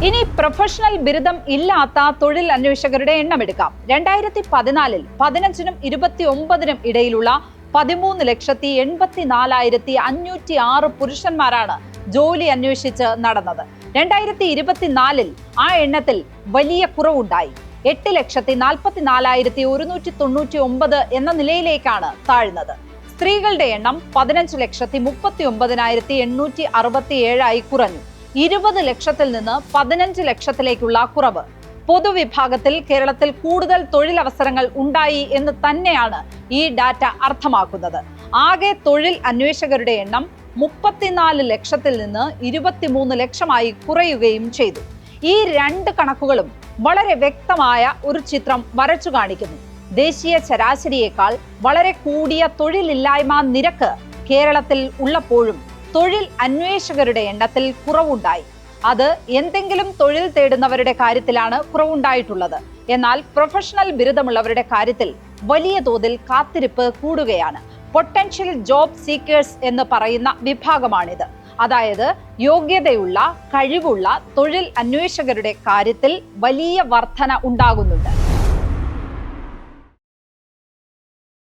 ഇനി പ്രൊഫഷണൽ ബിരുദം ഇല്ലാത്ത തൊഴിൽ അന്വേഷകരുടെ എണ്ണം എടുക്കാം. 2014 15നും 29നും ഇടയിലുള്ള 13,84,506 പുരുഷന്മാരാണ് ജോലി അന്വേഷിച്ച് നടന്നത്. 2024 ആ എണ്ണത്തിൽ വലിയ കുറവുണ്ടായി. 8,44,199 എന്ന നിലയിലേക്കാണ് താഴ്ന്നത്. സ്ത്രീകളുടെ എണ്ണം 15,39,867 കുറഞ്ഞു. 20 ലക്ഷത്തിൽ നിന്ന് 15 ലക്ഷത്തിലേക്കുള്ള കുറവ്. പൊതുവിഭാഗത്തിൽ കേരളത്തിൽ കൂടുതൽ തൊഴിലവസരങ്ങൾ ഉണ്ടായി എന്ന് തന്നെയാണ് ഈ ഡാറ്റ അർത്ഥമാക്കുന്നത്. ആകെ തൊഴിൽ അന്വേഷകരുടെ എണ്ണം 34 ലക്ഷത്തിൽ നിന്ന് 23 ലക്ഷമായി കുറയുകയും ചെയ്തു. ഈ രണ്ട് കണക്കുകളും വളരെ വ്യക്തമായ ഒരു ചിത്രം വരച്ചു കാണിക്കുന്നു. ദേശീയ ശരാശരിയേക്കാൾ വളരെ കൂടിയ തൊഴിലില്ലായ്മ നിരക്ക് കേരളത്തിൽ ഉള്ളപ്പോഴും തൊഴിൽ അന്വേഷകരുടെ എണ്ണത്തിൽ കുറവുണ്ടായി. അത് എന്തെങ്കിലും തൊഴിൽ തേടുന്നവരുടെ കാര്യത്തിലാണ് കുറവുണ്ടായിട്ടുള്ളത്. എന്നാൽ പ്രൊഫഷണൽ ബിരുദമുള്ളവരുടെ കാര്യത്തിൽ വലിയ തോതിൽ കാത്തിരിപ്പ് കൂടുകയാണ്. പൊട്ടൻഷ്യൽ ജോബ് സീക്കേഴ്സ് എന്ന് പറയുന്ന വിഭാഗമാണിത്. അതായത് യോഗ്യതയുള്ള, കഴിവുള്ള തൊഴിൽ അന്വേഷകരുടെ കാര്യത്തിൽ വലിയ വർധന ഉണ്ടാകുന്നുണ്ട്.